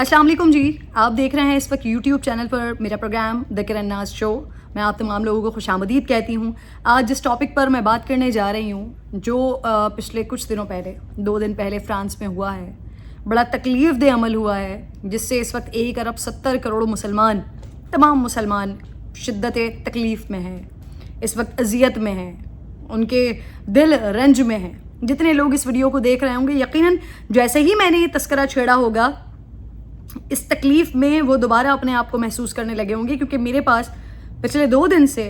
السلام علیکم جی، آپ دیکھ رہے ہیں اس وقت یوٹیوب چینل پر میرا پروگرام دا کرن ناز شو. میں آپ تمام لوگوں کو خوش آمدید کہتی ہوں. آج جس ٹاپک پر میں بات کرنے جا رہی ہوں جو پچھلے کچھ دنوں پہلے 2 دن پہلے فرانس میں ہوا ہے، بڑا تکلیف دہ عمل ہوا ہے جس سے اس وقت 1 ارب 70 کروڑ مسلمان، تمام مسلمان شدت تکلیف میں ہیں، اس وقت اذیت میں ہیں، ان کے دل رنج میں ہیں. جتنے لوگ اس ویڈیو کو دیکھ رہے ہوں گے یقیناً جیسے ہی میں نے یہ تذکرہ چھیڑا ہوگا اس تکلیف میں وہ دوبارہ اپنے آپ کو محسوس کرنے لگے ہوں گے، کیونکہ میرے پاس پچھلے 2 دن سے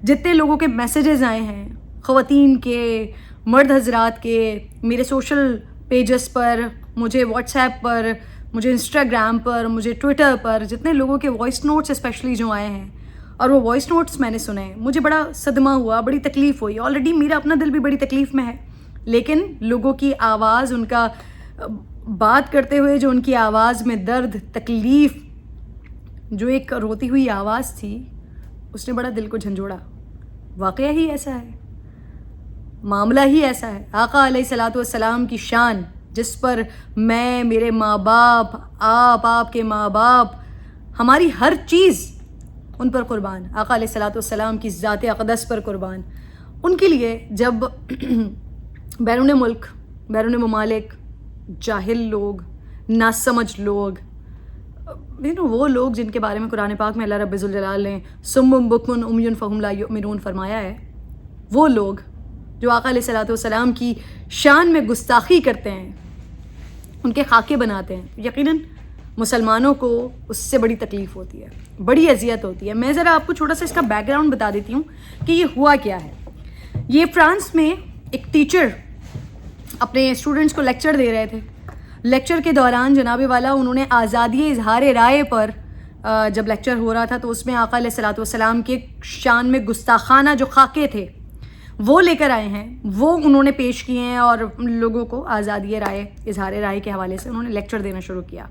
جتنے لوگوں کے میسیجز آئے ہیں، خواتین کے، مرد حضرات کے، میرے سوشل پیجز پر، مجھے واٹس ایپ پر، مجھے انسٹاگرام پر، مجھے ٹویٹر پر، جتنے لوگوں کے وائس نوٹس اسپیشلی جو آئے ہیں اور وہ وائس نوٹس میں نے سنے، مجھے بڑا صدمہ ہوا، بڑی تکلیف ہوئی. آلریڈی میرا اپنا دل بھی بڑی تکلیف میں ہے، لیکن لوگوں کی آواز، ان کا بات کرتے ہوئے جو ان کی آواز میں درد، تکلیف، جو ایک روتی ہوئی آواز تھی، اس نے بڑا دل کو جھنجھوڑا. واقعہ ہی ایسا ہے، معاملہ ہی ایسا ہے. آقا علیہ الصلوۃ والسلام کی شان جس پر میں، میرے ماں باپ، آپ کے ماں باپ، ہماری ہر چیز ان پر قربان، آقا علیہ الصلوۃ والسلام کی ذات اقدس پر قربان. ان کے لیے جب بیرون ملک، بیرون ممالک جاہل لوگ، ناسمجھ لوگ، وہ لوگ جن کے بارے میں قرآن پاک میں اللہ رب ذوالجلال نے صم بکم عمی فہم لا یؤمنون فرمایا ہے، وہ لوگ جو آقا علیہ الصلوۃ والسلام کی شان میں گستاخی کرتے ہیں، ان کے خاکے بناتے ہیں، یقیناً مسلمانوں کو اس سے بڑی تکلیف ہوتی ہے، بڑی اذیت ہوتی ہے. میں ذرا آپ کو چھوٹا سا اس کا بیک گراؤنڈ بتا دیتی ہوں کہ یہ ہوا کیا ہے. یہ فرانس میں ایک ٹیچر اپنے اسٹوڈنٹس کو لیکچر دے رہے تھے. لیکچر کے دوران جناب والا انہوں نے آزادی اظہار رائے پر جب لیکچر ہو رہا تھا تو اس میں آقا علیہ الصلوۃ والسلام کے شان میں گستاخانہ جو خاکے تھے وہ لے کر آئے ہیں، وہ انہوں نے پیش کیے ہیں اور لوگوں کو آزادی رائے، اظہار رائے کے حوالے سے انہوں نے لیکچر دینا شروع کیا.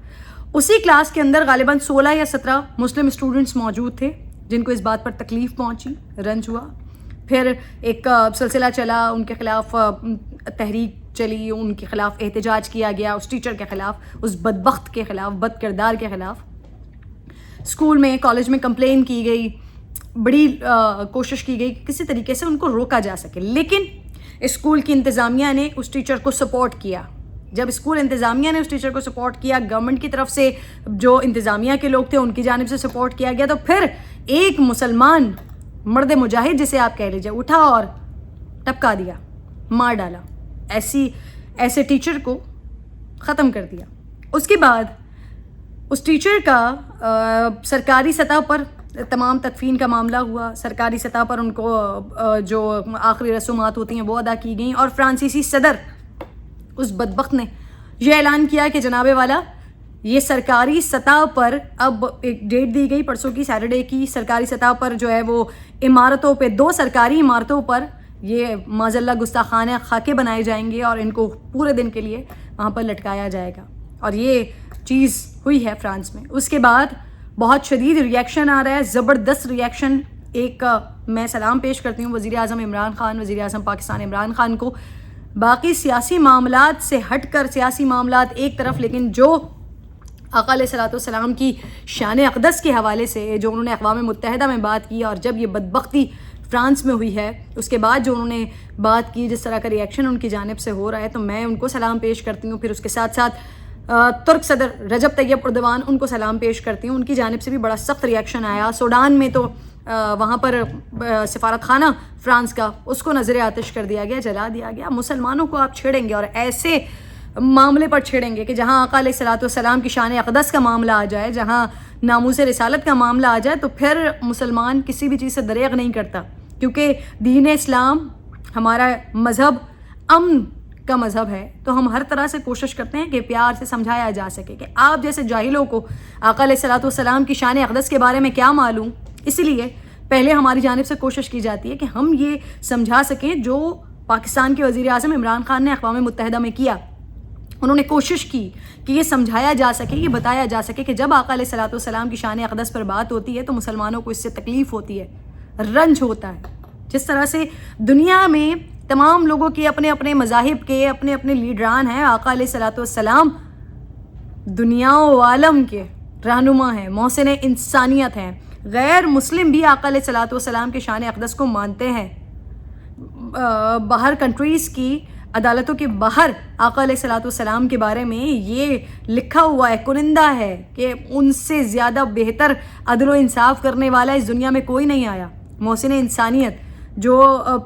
اسی کلاس کے اندر غالباً 16 یا 17 مسلم اسٹوڈنٹس موجود تھے جن کو اس بات پر تکلیف پہنچی، رنج ہوا. پھر ایک سلسلہ چلا، ان کے خلاف تحریک چلی، ان کے خلاف احتجاج کیا گیا، اس ٹیچر کے خلاف، اس بدبخت کے خلاف، بد کردار کے خلاف. اسکول میں، کالج میں کمپلین کی گئی، بڑی کوشش کی گئی کہ کسی طریقے سے ان کو روکا جا سکے، لیکن اسکول کی انتظامیہ نے اس ٹیچر کو سپورٹ کیا. جب اسکول انتظامیہ نے اس ٹیچر کو سپورٹ کیا، گورنمنٹ کی طرف سے جو انتظامیہ کے لوگ تھے ان کی جانب سے سپورٹ کیا گیا، تو پھر ایک مسلمان مرد مجاہد جسے آپ کہہ لیجیے اٹھا اور ٹپکا دیا، مار ڈالا، ایسے ٹیچر کو ختم کر دیا. اس کے بعد اس ٹیچر کا سرکاری سطح پر تمام تدفین کا معاملہ ہوا، سرکاری سطح پر ان کو جو آخری رسومات ہوتی ہیں وہ ادا کی گئیں، اور فرانسیسی صدر اس بدبخت نے یہ اعلان کیا کہ جناب والا یہ سرکاری سطح پر اب ایک ڈیٹ دی گئی پرسوں کی، سیٹرڈے کی، سرکاری سطح پر جو ہے وہ عمارتوں پہ، 2 سرکاری عمارتوں پر یہ معاذ اللہ گستاخانہ خاکے بنائے جائیں گے اور ان کو پورے دن کے لیے وہاں پر لٹکایا جائے گا. اور یہ چیز ہوئی ہے فرانس میں. اس کے بعد بہت شدید ریئیکشن آ رہا ہے، زبردست ریئیکشن. ایک میں سلام پیش کرتی ہوں وزیر اعظم عمران خان، وزیر اعظم پاکستان عمران خان کو. باقی سیاسی معاملات سے ہٹ کر، سیاسی معاملات ایک طرف، لیکن جو آقا علیہ الصلوۃ والسلام کی شان اقدس کے حوالے سے جو انہوں نے اقوام متحدہ میں بات کی، اور جب یہ بدبختی فرانس میں ہوئی ہے اس کے بعد جو انہوں نے بات کی، جس طرح کا ریئیکشن ان کی جانب سے ہو رہا ہے، تو میں ان کو سلام پیش کرتی ہوں. پھر اس کے ساتھ ساتھ ترک صدر رجب طیب اردوان، ان کو سلام پیش کرتی ہوں. ان کی جانب سے بھی بڑا سخت ریئیکشن آیا. سوڈان میں تو وہاں پر سفارت خانہ فرانس کا، اس کو نظر آتش کر دیا گیا، جلا دیا گیا. مسلمانوں کو آپ چھیڑیں گے اور ایسے معاملے پر چھیڑیں گے کہ جہاں آقا علیہ الصلوۃ والسلام کی شان اقدس کا معاملہ آ جائے، جہاں ناموس رسالت کا معاملہ آ جائے، تو پھر مسلمان کسی بھی چیز سے دریغ نہیں کرتا، کیونکہ دین اسلام ہمارا مذہب امن کا مذہب ہے. تو ہم ہر طرح سے کوشش کرتے ہیں کہ پیار سے سمجھایا جا سکے کہ آپ جیسے جاہلوں کو آقا علیہ الصلوۃ والسلام کی شان اقدس کے بارے میں کیا معلوم. اسی لیے پہلے ہماری جانب سے کوشش کی جاتی ہے کہ ہم یہ سمجھا سکیں جو پاکستان کے وزیر اعظم عمران خان نے اقوام متحدہ میں کیا. انہوں نے کوشش کی کہ یہ سمجھایا جا سکے، یہ بتایا جا سکے کہ جب آقا علیہ الصلوۃ والسلام کی شان اقدس پر بات ہوتی ہے تو مسلمانوں کو اس سے تکلیف ہوتی ہے، رنج ہوتا ہے. جس طرح سے دنیا میں تمام لوگوں کے اپنے اپنے مذاہب کے اپنے اپنے لیڈران ہیں، آقا علیہ الصلوۃ والسلام دنیا و عالم کے رہنما ہیں، محسن انسانیت ہیں. غیر مسلم بھی آقا علیہ الصلوۃ والسلام کے شان اقدس کو مانتے ہیں. باہر کنٹریز کی عدالتوں کے باہر آقا علیہ الصلوۃ والسلام کے بارے میں یہ لکھا ہوا ہے، کنندہ ہے کہ ان سے زیادہ بہتر عدل و انصاف کرنے والا اس دنیا میں کوئی نہیں آیا. محسن انسانیت جو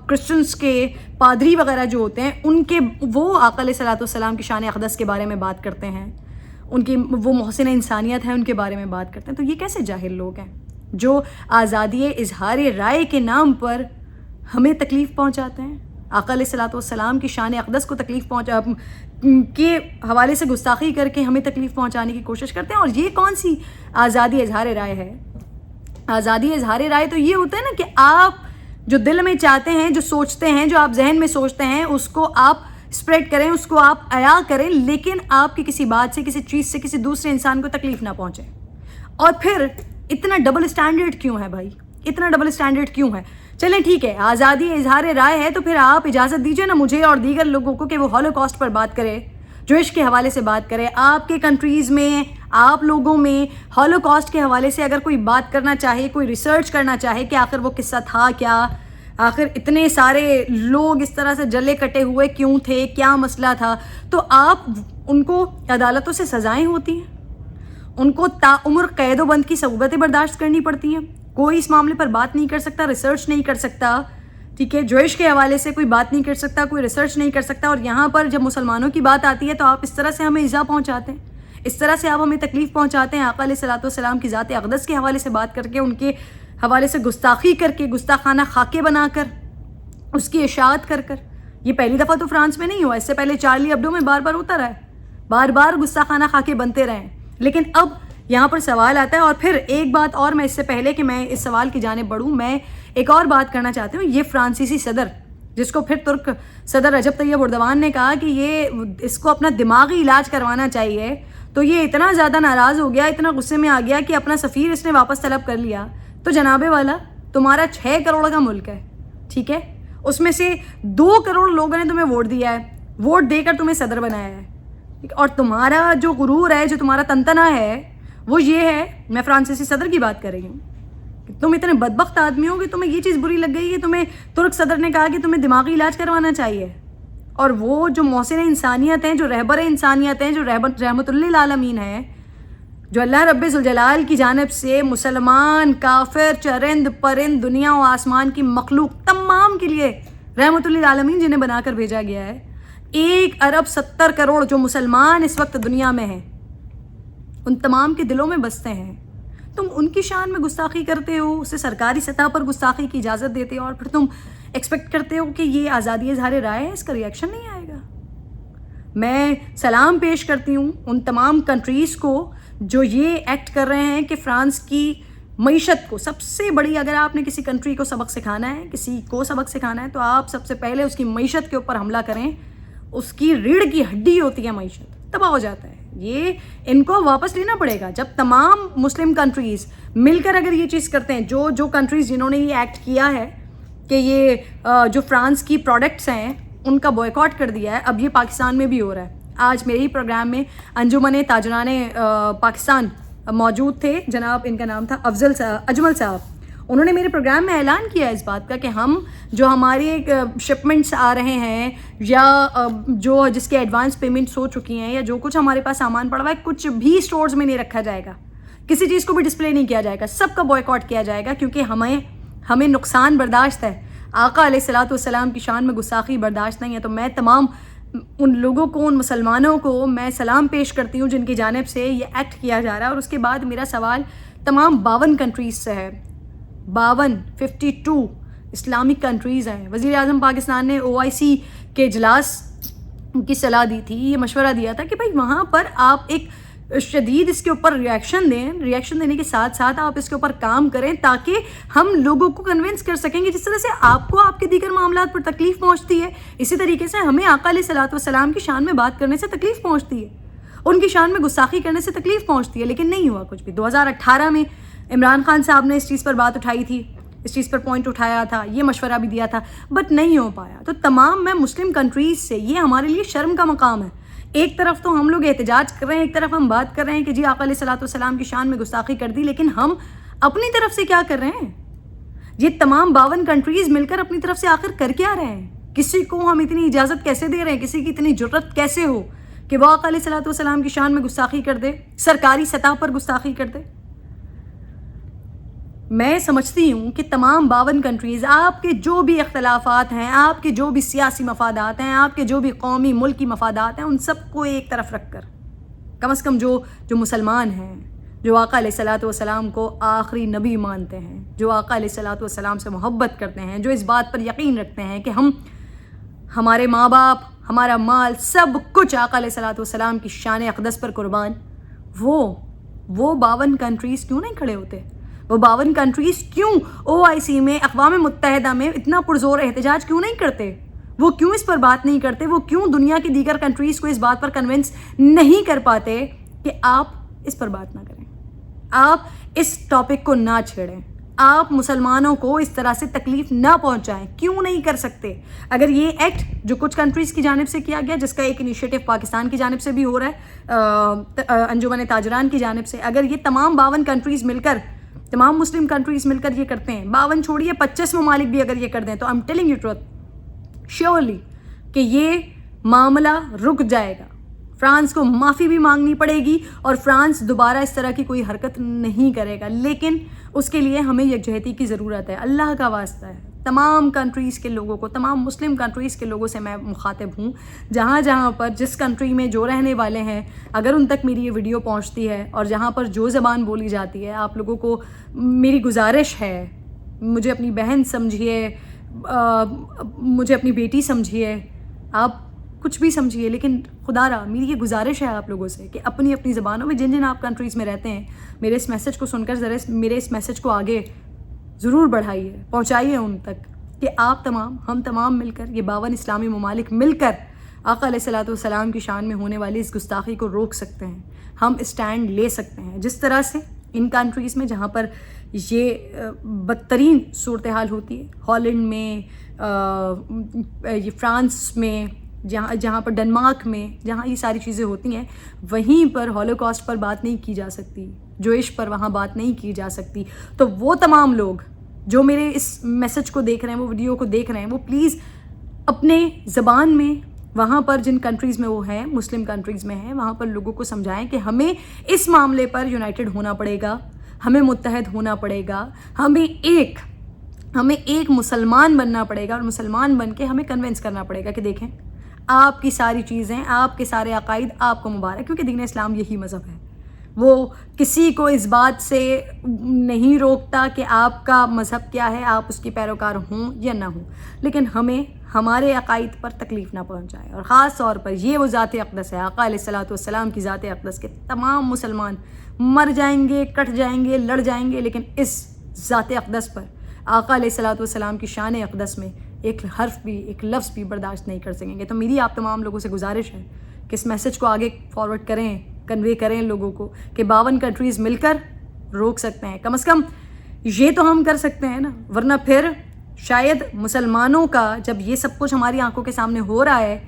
کرسچنس کے پادری وغیرہ جو ہوتے ہیں ان کے وہ آقا علیہ الصلوۃ والسلام کی شان اقدس کے بارے میں بات کرتے ہیں، ان کی وہ محسن انسانیت ہے ان کے بارے میں بات کرتے ہیں. تو یہ کیسے جاہل لوگ ہیں جو آزادی اظہار رائے کے نام پر ہمیں تکلیف پہنچاتے ہیں، آقا علیہ الصلوۃ والسلام کی شان اقدس کو تکلیف کے حوالے سے گستاخی کر کے ہمیں تکلیف پہنچانے کی کوشش کرتے ہیں. اور یہ کون سی آزادی اظہار رائے ہے؟ آزادی اظہار رائے تو یہ ہوتا ہے نا کہ آپ جو دل میں چاہتے ہیں، جو سوچتے ہیں، جو آپ ذہن میں سوچتے ہیں، اس کو آپ اسپریڈ کریں، اس کو آپ عیاں کریں، لیکن آپ کی کسی بات سے، کسی چیز سے، کسی دوسرے انسان کو تکلیف نہ پہنچے. اور پھر اتنا ڈبل اسٹینڈرڈ کیوں ہے بھائی؟ اتنا ڈبل اسٹینڈرڈ کیوں ہے؟ چلیں ٹھیک ہے، آزادی اظہار رائے ہے تو پھر آپ اجازت دیجیے نا مجھے اور دیگر لوگوں کو کہ وہ ہولوکاسٹ پر بات کرے، جوش کے حوالے سے بات کرے. آپ کے کنٹریز میں، آپ لوگوں میں ہولوکاسٹ کے حوالے سے اگر کوئی بات کرنا چاہے، کوئی ریسرچ کرنا چاہے کہ آخر وہ قصہ تھا کیا، آخر اتنے سارے لوگ اس طرح سے جلے کٹے ہوئے کیوں تھے، کیا مسئلہ تھا، تو آپ ان کو عدالتوں سے سزائیں ہوتی ہیں، ان کو تعمر قید و بند کی صعوبتیں برداشت کرنی پڑتی ہیں. کوئی اس معاملے پر بات نہیں کر سکتا، ریسرچ نہیں کر سکتا، ٹھیک ہے، جوش کے حوالے سے کوئی بات نہیں کر سکتا، کوئی ریسرچ نہیں کر سکتا. اور یہاں پر جب مسلمانوں کی بات آتی ہے تو آپ اس طرح سے ہمیں ایذا پہنچاتے ہیں، اس طرح سے آپ ہمیں تکلیف پہنچاتے ہیں. آقا علیہ الصلوۃ والسلام کی ذات اقدس کے حوالے سے بات کر کے، ان کے حوالے سے گستاخی کر کے، گستاخانہ خاکے بنا کر، اس کی اشاعت کر کر. یہ پہلی دفعہ تو فرانس میں نہیں ہوا، اس سے پہلے چارلی ابڈو میں بار بار ہوتا رہا ہے، بار بار گستاخانہ خاکے بنتے رہے. لیکن اب یہاں پر سوال آتا ہے. اور پھر ایک بات اور، میں اس سے پہلے کہ میں اس سوال کی جانب بڑھوں، میں ایک اور بات کرنا چاہتی ہوں. یہ فرانسیسی صدر، جس کو پھر ترک صدر رجب طیب اردوان نے کہا کہ یہ اس کو اپنا دماغی علاج کروانا چاہیے، تو یہ اتنا زیادہ ناراض ہو گیا، اتنا غصے میں آ گیا کہ اپنا سفیر اس نے واپس طلب کر لیا. تو جناب والا، تمہارا 6 کروڑ کا ملک ہے، ٹھیک ہے، اس میں سے 2 کروڑ لوگوں نے تمہیں ووٹ دیا ہے، ووٹ دے کر تمہیں صدر بنایا ہے. اور تمہارا جو غرور ہے، جو تمہارا تنتنا ہے، وہ یہ ہے، میں فرانسیسی صدر کی بات کر رہی ہوں، کہ تم اتنے بدبخت آدمی ہو کہ تمہیں یہ چیز بری لگ گئی کہ تمہیں ترک صدر نے کہا کہ تمہیں دماغی علاج کروانا چاہیے. اور وہ جو محسن انسانیت ہیں، جو رہبر انسانیت ہیں، جو رحمت للعالمین ہیں، جو اللہ رب ذوالجلال کی جانب سے مسلمان، کافر، چرند پرند، دنیا و آسمان کی مخلوق تمام کے لیے رحمت للعالمین جنہیں بنا کر بھیجا گیا ہے، 1 ارب 70 کروڑ جو مسلمان اس وقت دنیا میں ہیں، ان تمام کے دلوں میں بستے ہیں. تم ان کی شان میں گستاخی کرتے ہو، اسے سرکاری سطح پر گستاخی کی اجازت دیتے ہو، اور پھر تم ایکسپیکٹ کرتے ہو کہ یہ آزادی اظہار رائے ہے، اس کا ریئیکشن نہیں آئے گا. میں سلام پیش کرتی ہوں ان تمام کنٹریز کو جو یہ ایکٹ کر رہے ہیں کہ فرانس کی معیشت کو، سب سے بڑی، اگر آپ نے کسی کنٹری کو سبق سکھانا ہے، کسی کو سبق سکھانا ہے، تو آپ سب سے پہلے اس کی معیشت کے اوپر حملہ کریں. اس کی ریڑھ کی ہڈی ہوتی ہے معیشت، تباہ ہو جاتا ہے. یہ ان کو واپس لینا پڑے گا. جب تمام مسلم کنٹریز مل کر اگر یہ چیز کرتے ہیں، جو کنٹریز جنہوں نے یہ ایکٹ کیا ہے کہ یہ جو فرانس کی پروڈکٹس ہیں ان کا بوائکاٹ کر دیا ہے، اب یہ پاکستان میں بھی ہو رہا ہے. آج میرے ہی پروگرام میں انجمن تاجران پاکستان موجود تھے، جناب ان کا نام تھا اجمل صاحب. انہوں نے میرے پروگرام میں اعلان کیا اس بات کا کہ ہم جو ہمارے شپمنٹس آ رہے ہیں، یا جو جس کے ایڈوانس پیمنٹس ہو چکی ہیں، یا جو کچھ ہمارے پاس سامان پڑا ہوا ہے، کچھ بھی اسٹورز میں نہیں رکھا جائے گا، کسی چیز کو بھی ڈسپلے نہیں کیا جائے گا، سب کا بوائکاٹ کیا جائے گا، کیونکہ ہمیں نقصان برداشت ہے. آقا علیہ الصلوۃ والسلام کی شان میں گستاخی برداشت نہیں ہے. تو میں تمام ان لوگوں کو، ان مسلمانوں کو میں سلام پیش کرتی ہوں جن کی جانب سے یہ ایکٹ کیا جا رہا ہے. اور اس کے بعد میرا سوال تمام 52 کنٹریز سے ہے. 52 اسلامک کنٹریز ہیں. وزیر اعظم پاکستان نے OIC کے اجلاس کی صلاح دی تھی، یہ مشورہ دیا تھا کہ بھائی وہاں پر آپ ایک شدید اس کے اوپر ریئیکشن دیں. ریئیکشن دینے کے ساتھ ساتھ آپ اس کے اوپر کام کریں تاکہ ہم لوگوں کو کنونس کر سکیں گے. جس طرح سے آپ کو آپ کے دیگر معاملات پر تکلیف پہنچتی ہے، اسی طریقے سے ہمیں آقا علیہ الصلوۃ والسلام کی شان میں بات کرنے سے تکلیف پہنچتی ہے، ان کی شان میں گستاخی کرنے سے تکلیف پہنچتی ہے. لیکن نہیں ہوا کچھ بھی. 2018 میں عمران خان صاحب نے اس چیز پر بات اٹھائی تھی، اس چیز پر پوائنٹ اٹھایا تھا، یہ مشورہ بھی دیا تھا، بٹ نہیں ہو پایا. تو تمام میں مسلم کنٹریز سے، یہ ہمارے لیے شرم کا مقام ہے، ایک طرف تو ہم لوگ احتجاج کر رہے ہیں، ایک طرف ہم بات کر رہے ہیں کہ جی آقا علیہ الصلوۃ والسلام کی شان میں گستاخی کر دی، لیکن ہم اپنی طرف سے کیا کر رہے ہیں؟ یہ تمام 52 کنٹریز مل کر اپنی طرف سے آخر کر کیا رہے ہیں؟ کسی کو ہم اتنی اجازت کیسے دے رہے ہیں، کسی کی اتنی جرت کیسے ہو کہ وہ آقا علیہ الصلوۃ والسلام کی شان میں گستاخی کر دے، سرکاری سطح پر گستاخی کر دے؟ میں سمجھتی ہوں کہ تمام 52 کنٹریز، آپ کے جو بھی اختلافات ہیں، آپ کے جو بھی سیاسی مفادات ہیں، آپ کے جو بھی قومی ملکی مفادات ہیں، ان سب کو ایک طرف رکھ کر کم از کم جو مسلمان ہیں، جو آقا علیہ الصلوۃ والسلام کو آخری نبی مانتے ہیں، جو آقا علیہ الصلوۃ والسلام سے محبت کرتے ہیں، جو اس بات پر یقین رکھتے ہیں کہ ہمارے ماں باپ، ہمارا مال، سب کچھ آقا علیہ الصلوۃ والسلام کی شان اقدس پر قربان، وہ 52 کنٹریز کیوں نہیں کھڑے ہوتے؟ وہ 52 کنٹریز کیوں OIC میں، اقوام متحدہ میں اتنا پرزور احتجاج کیوں نہیں کرتے؟ وہ کیوں اس پر بات نہیں کرتے؟ وہ کیوں دنیا کی دیگر کنٹریز کو اس بات پر کنونس نہیں کر پاتے کہ آپ اس پر بات نہ کریں، آپ اس ٹاپک کو نہ چھیڑیں، آپ مسلمانوں کو اس طرح سے تکلیف نہ پہنچائیں؟ کیوں نہیں کر سکتے؟ اگر یہ ایکٹ جو کچھ کنٹریز کی جانب سے کیا گیا، جس کا ایک انیشیٹو پاکستان کی جانب سے بھی ہو رہا ہے، انجمن تاجران کی جانب سے، اگر یہ تمام 52 کنٹریز مل کر، تمام مسلم کنٹریز مل کر یہ کرتے ہیں، 52 چھوڑیے 25 ممالک بھی اگر یہ کر دیں، تو I'm telling you truth surely کہ یہ معاملہ رک جائے گا، فرانس کو معافی بھی مانگنی پڑے گی اور فرانس دوبارہ اس طرح کی کوئی حرکت نہیں کرے گا، لیکن اس کے لیے ہمیں یکجہتی کی ضرورت ہے۔ اللہ کا واسطہ ہے، تمام کنٹریز کے لوگوں کو، تمام مسلم کنٹریز کے لوگوں سے میں مخاطب ہوں، جہاں پر جس کنٹری میں جو رہنے والے ہیں، اگر ان تک میری یہ ویڈیو پہنچتی ہے اور جہاں پر جو زبان بولی جاتی ہے، آپ لوگوں کو میری گزارش ہے، مجھے اپنی بہن سمجھیے، مجھے اپنی بیٹی سمجھیے، آپ کچھ بھی سمجھیے، لیکن خدا را میری یہ گزارش ہے آپ لوگوں سے کہ اپنی اپنی زبانوں میں، جن آپ کنٹریز میں رہتے ہیں، میرے اس میسج کو سن کر ذرا میرے اس میسج کو آگے ضرور بڑھائیے، پہنچائیے ان تک کہ آپ تمام، ہم تمام مل کر، یہ 52 اسلامی ممالک مل کر آقا علیہ الصلوۃ والسلام کی شان میں ہونے والی اس گستاخی کو روک سکتے ہیں، ہم اسٹینڈ لے سکتے ہیں۔ جس طرح سے ان کنٹریز میں جہاں پر یہ بدترین صورتحال ہوتی ہے، ہالینڈ میں، یہ فرانس میں، جہاں پر ڈنمارک میں، جہاں یہ ساری چیزیں ہوتی ہیں، وہیں پر ہولوکاسٹ پر بات نہیں کی جا سکتی، جوئش پر وہاں بات نہیں کی جا سکتی۔ تو وہ تمام لوگ جو میرے اس میسج کو دیکھ رہے ہیں، وہ ویڈیو کو دیکھ رہے ہیں، وہ پلیز اپنے زبان میں، وہاں پر جن کنٹریز میں وہ ہیں، مسلم کنٹریز میں ہیں، وہاں پر لوگوں کو سمجھائیں کہ ہمیں اس معاملے پر یونائٹڈ ہونا پڑے گا، ہمیں متحد ہونا پڑے گا، ہمیں ایک مسلمان بننا پڑے گا، اور مسلمان بن کے ہمیں کنونس کرنا پڑے گا کہ دیکھیں آپ کی ساری چیزیں، آپ کے سارے عقائد آپ کو مبارک، کیونکہ دین اسلام یہی مذہب ہے، وہ کسی کو اس بات سے نہیں روکتا کہ آپ کا مذہب کیا ہے، آپ اس کی پیروکار ہوں یا نہ ہوں، لیکن ہمیں ہمارے عقائد پر تکلیف نہ پہنچائے، اور خاص طور پر یہ وہ ذات اقدس ہے، آقا علیہ الصلوۃ والسلام کی ذات اقدس، کے تمام مسلمان مر جائیں گے، کٹ جائیں گے، لڑ جائیں گے، لیکن اس ذات اقدس پر، آقا علیہ الصلوۃ والسلام کی شان اقدس میں ایک حرف بھی، ایک لفظ بھی برداشت نہیں کر سکیں گے۔ تو میری آپ تمام لوگوں سے گزارش ہے کہ اس میسج کو آگے فارورڈ کریں، کنوے کریں لوگوں کو کہ 52 کنٹریز مل کر روک سکتے ہیں، کم از کم یہ تو ہم کر سکتے ہیں نا، ورنہ پھر شاید مسلمانوں کا جب یہ سب کچھ ہماری آنکھوں کے سامنے ہو رہا ہے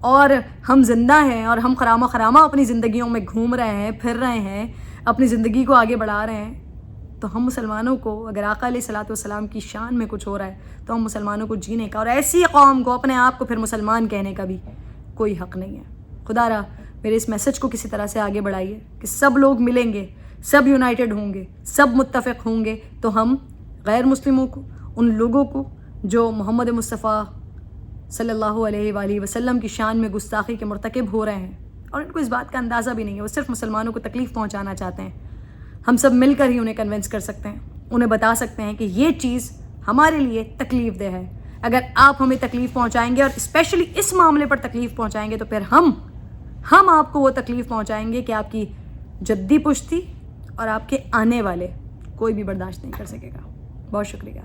اور ہم زندہ ہیں اور ہم خرامہ اپنی زندگیوں میں گھوم رہے ہیں، پھر رہے ہیں، اپنی زندگی کو آگے بڑھا رہے ہیں، تو ہم مسلمانوں کو اگر آقا علیہ الصلوۃ والسلام کی شان میں کچھ ہو رہا ہے تو ہم مسلمانوں کو جینے کا اور ایسی قوم کو اپنے آپ کو پھر مسلمان کہنے کا بھی کوئی حق نہیں ہے۔ خدا را میرے اس میسج کو کسی طرح سے آگے بڑھائیے کہ سب لوگ ملیں گے، سب یونائٹڈ ہوں گے، سب متفق ہوں گے، تو ہم غیر مسلموں کو، ان لوگوں کو جو محمد مصطفیٰ صلی اللہ علیہ وآلہ وسلم کی شان میں گستاخی کے مرتکب ہو رہے ہیں اور ان کو اس بات کا اندازہ بھی نہیں ہے، وہ صرف مسلمانوں کو تکلیف پہنچانا چاہتے ہیں، ہم سب مل کر ہی انہیں کنونس کر سکتے ہیں، انہیں بتا سکتے ہیں کہ یہ چیز ہمارے لیے تکلیف دہ ہے، اگر آپ ہمیں تکلیف پہنچائیں گے اور اسپیشلی اس معاملے پر تکلیف پہنچائیں گے تو پھر ہم آپ کو وہ تکلیف پہنچائیں گے کہ آپ کی جدی پشتی اور آپ کے آنے والے کوئی بھی برداشت نہیں کر سکے گا۔ بہت شکریہ۔